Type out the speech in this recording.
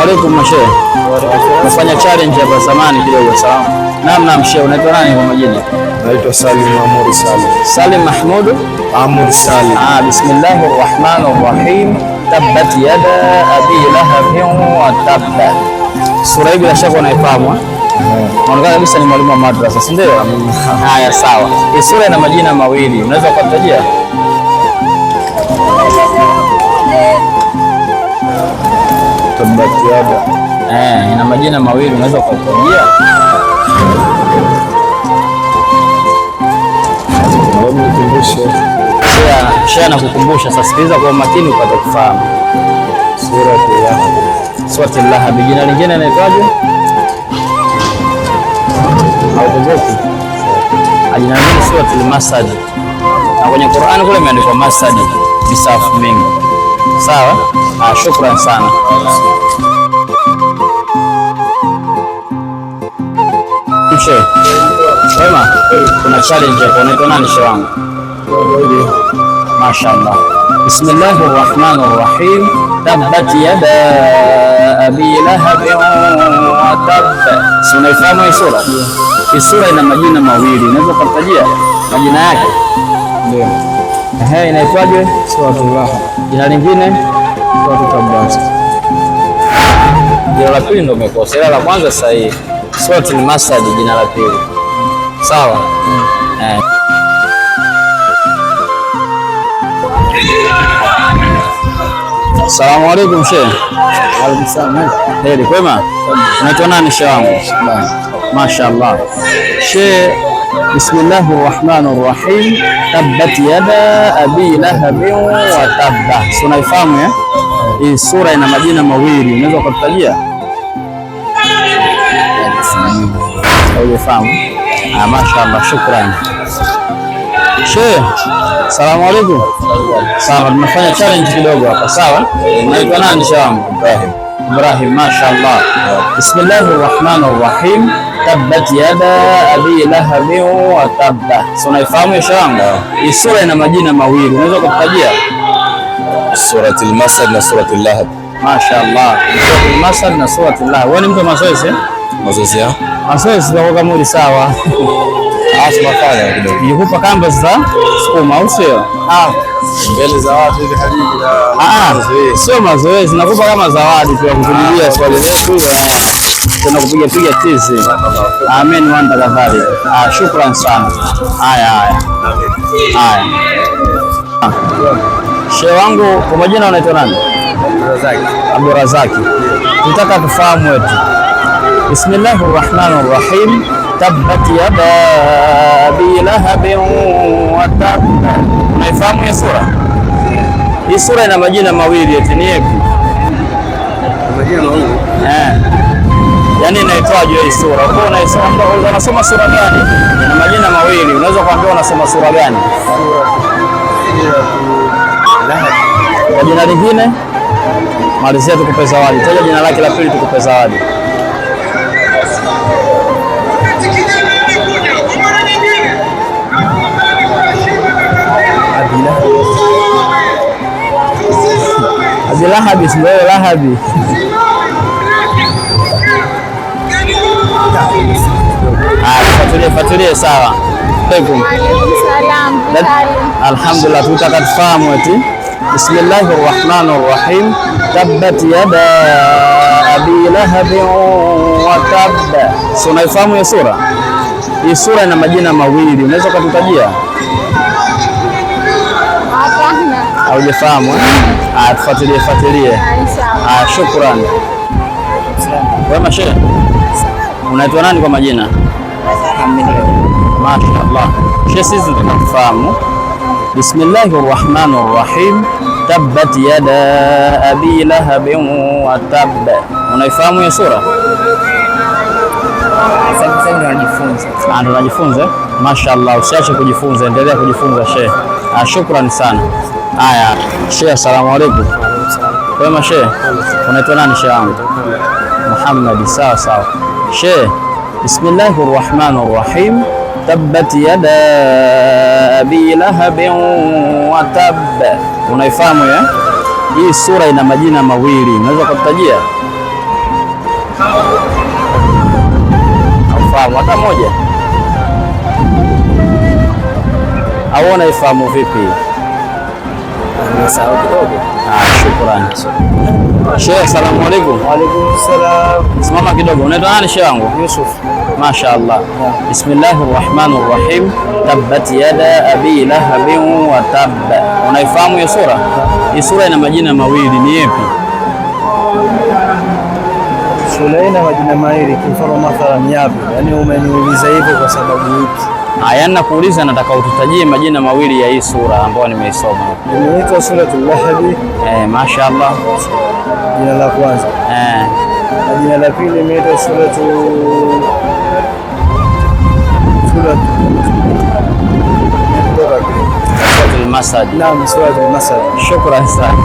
alaykum mashehe. Nafanya challenge hapa samani kidogo. Salamu. Naam shehe, unaitwa nani kwa majina? Naitwa Salim Mahmud Salim. Salim Mahmud Mahmud Salim. Bismillahir Rahmanir Rahim. Tabbat yada abi lahabin wa tabba. Sura hii bila shaka unaifahamu. Unaona kabisa ni mwalimu wa madrasa, si ndio? Haya, sawa. Hii sura ina majina mawili. Unaweza kutajia? Tabbat yada. Ina majina mawili, unaweza kutajia? Shehe anakukumbusha sasa, sikiliza kwa makini upate kufahamu. Surati Lahab. Jina lingine inaitwaje? Haukumbuki? Jina lingine Surati Masad. Na kwenye Qur'an kule imeandikwa Masad bisafu mingi. Sawa? Shukran sana. Shehe. Wema, kuna challenge hapo. Unaitwa nani shehe wangu? Mashaallah. Bismillahir Rahmanir Rahim. Tabbat yada abi lahabin wa tabba. Unaifahamu hii sura? Hii sura ina majina mawili. Unaweza kutajia majina yake? Ndio. Inaitwaje? Suratul Lahab. Jina lingine? Suratul Tabbat. Jina la pili ndio umekosa. La kwanza sahihi. Suratul Masad jina la pili. Sawa? Assalamu alaykum shehe. Alaykum salaam. Heri kwema? Unaitwa nani shehe wangu? Mashaallah. Shehe, Bismillahir Rahmanir Rahim. Tabbat yada abi lahabin wa tabba. Unaifahamu? Hii sura ina majina mawili. Unaweza kutajia? Haujafahamu? Mashaallah, shukran. Shehe, Assalamu alaykum. Sawa, tunafanya challenge kidogo hapa, sawa? Unaitwa nani shehe wangu? Ibrahim, mashaallah. Bismillahir Rahmanir Rahim. Tabbat yada abi lahabin wa tabba. Unaifahamu shehe wangu? Hii sura ina majina mawili. Unaweza kutajia? Suratul Masad na Suratul Lahab. Mashaallah. Suratul Masad na Suratul Lahab. Wewe ni mtu wa mazoezi? Mazoezi ya? Mazoezi ndio kama mwili sawa. Tunafanya kidogo. Nikupa kamba za sukuma au sio? Mbele za watu hivi hadithi. Sio mazoezi, nakupa kama zawadi tu ya kujibilia swali letu. Tunakupiga piga tizi. Amen wanda kadhali. Shukran sana. Haya. Shehe wangu kwa majina unaitwa nani? Abdurazaki. Tunataka tufahamu wetu. Bismillahir Rahmanir Rahim. Tabbat yada abi lahabin wa tabba. Unaifahamu hii sura? Hii sura ina majina mawili, eti ni yapi? Majina mawili? Yaani inaitwaje hii sura? Kwa unasoma sura gani? Ina majina mawili. Unaweza kuambia unasoma sura gani? Lahab. Kwa jina lingine? Malizia tukupe zawadi. Taja jina lake la pili tukupe zawadi. Abi Lahabi, sio Lahabi. Fuatilie sawa. Alaikum. Alhamdulillah, tutaka tufahamu eti. Bismillahir Rahmanir Rahim. Tabbat yada abi lahabin wa tabba. Unaifahamu hiyo sura? Hii sura ina majina mawili. Unaweza kututajia? Haujafahamu? Tufuatilie. Shukran. Wema shehe. Unaitwa nani kwa majina? Mashaallah. Shehe, sisi tunafahamu. Bismillahir Rahmanir Rahim. Tabbat yada abi lahabin wa tabba. Unaifahamu hiyo sura? Sasa tunajifunza. Mashaallah, usiache kujifunza, endelea kujifunza shehe. Shukran sana. Haya, shehe, assalamu alaykum. Wema shehe. Unaitwa nani shehe wangu? Muhammad. Sawa. Shehe, Bismillahir Rahmanir Rahim. Tabbat yada abi lahabin wa tabba. Unaifahamu? Hii sura ina majina mawili. Unaweza kutajia? hata moja? Au unaifahamu vipi? Nimesahau kidogo. Shukrani. Sheikh, asalamu alaykum. Wa alaykum salaam. Simama kidogo. Unaitwa nani sheikh wangu? Yusuf. Mashaallah. Bismillahir Rahmanir Rahim. Tabbat yada abi lahabin wa tab. Unaifahamu hiyo sura? Hii sura ina majina mawili, ni yapi? Sura ina majina mawili, kwa mfano mathalan yapi? Yaani umeniuliza hivyo kwa sababu ipi? Haya, nakuuliza, nataka ututajie majina mawili ya hii sura ambayo nimeisoma. Inaitwa Suratul Lahab. Mashaallah. Jina la kwanza. Na jina la pili inaitwa Suratul Masad. Naam, Suratul Masad. Shukran sana.